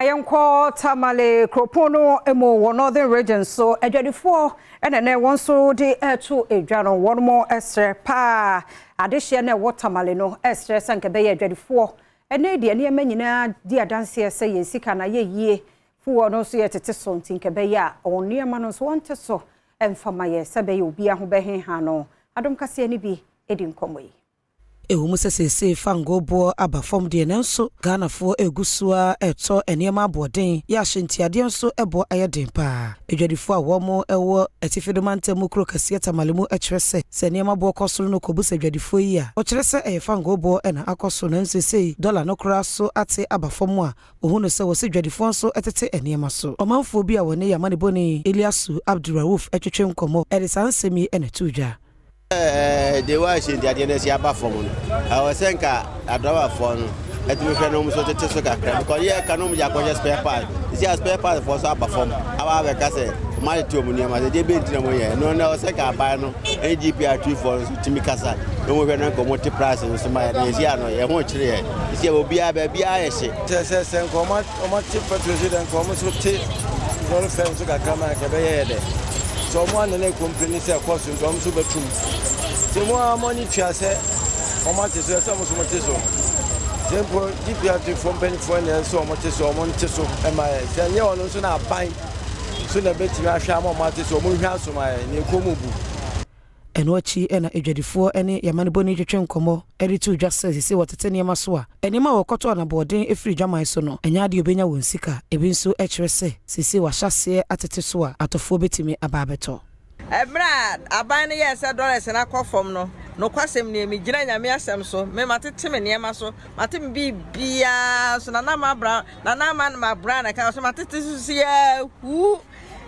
Yanko Tamale Kropono emo northern region so adwadifo ene ne won so de to edwano one more estre pa adehye na watermale no estre sanke be adwadifo ene de ne manyina di adanse ese yesika na yeyie fuwo no so yetete so ntinke be ya onne ma no so wonte so emfama ye se be obi ahobehe ha no Adom Kasee ni bi edi nkomoyi Ewu sese fangobo abafom de nenso Ghanafo egusua eto enema aboden ya hwentiade nso ebo ayeden pa edwadifo a womo ewo etifedomante mu kro Kasee Tamale mu ekyerese se enema bo kosoro no kobusa edwadifo yi a okyerese fangobo ena akoso na nsese dollar no kra so ate abafom a ohunu se wose edwadifo nso etete enema so omanfo bi a woni yamane boni Eliasu Abdurrauf etwetwe nkomo edisansemi ena tuja they were saying that the Yaba phone. I was saying, I draw a phone. Let me know so to because here can be spare part. It's a spare part for some perform. Our Kasee, my 2 million, they been to the no, second buy no AGPR 2 for Timikasa. No, we're not going to price and some Yano, I won't hear. It will be a baby. I say, and come out, for president, come to take one friend to come and someone in a company say cost in come to betum. The more money you say, how much is your some much so. Simple GPR from penny for and so much so Monteso and my say you on so na buy so na bet you ahwa mo mate so mo hwa so my ne komubu. Enochi ena edwadifo ene yamane boni twetwe nkomo editu justice se wotete niema so a enema wokoto na borden efri dwaman so no enya de obenya won sika ebi nso ekyerese sisi wahyase atete so a atofo betimi ababeto Brad aban yes dollars na kofom no kwasem ne mi gina nyame asem so me matete me niema so matem bibia so na na ma bra na na ma bra na ka so matete so ya hu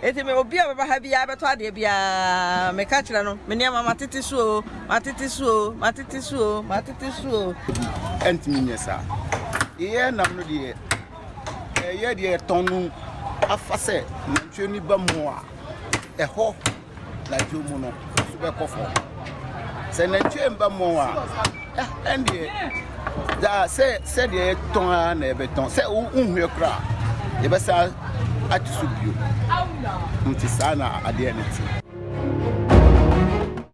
eti me obi a baba ha bia beto ade bia me ka kire no me niema matete so entimi nyesa ye nam no de ye de tonu afase ntwe ni ba mo a eho la jomu no so be kofo se ntwe mba mo a ende da se de ton na be ton se unhwe kra ye be sa ati subio mti sana ade eneti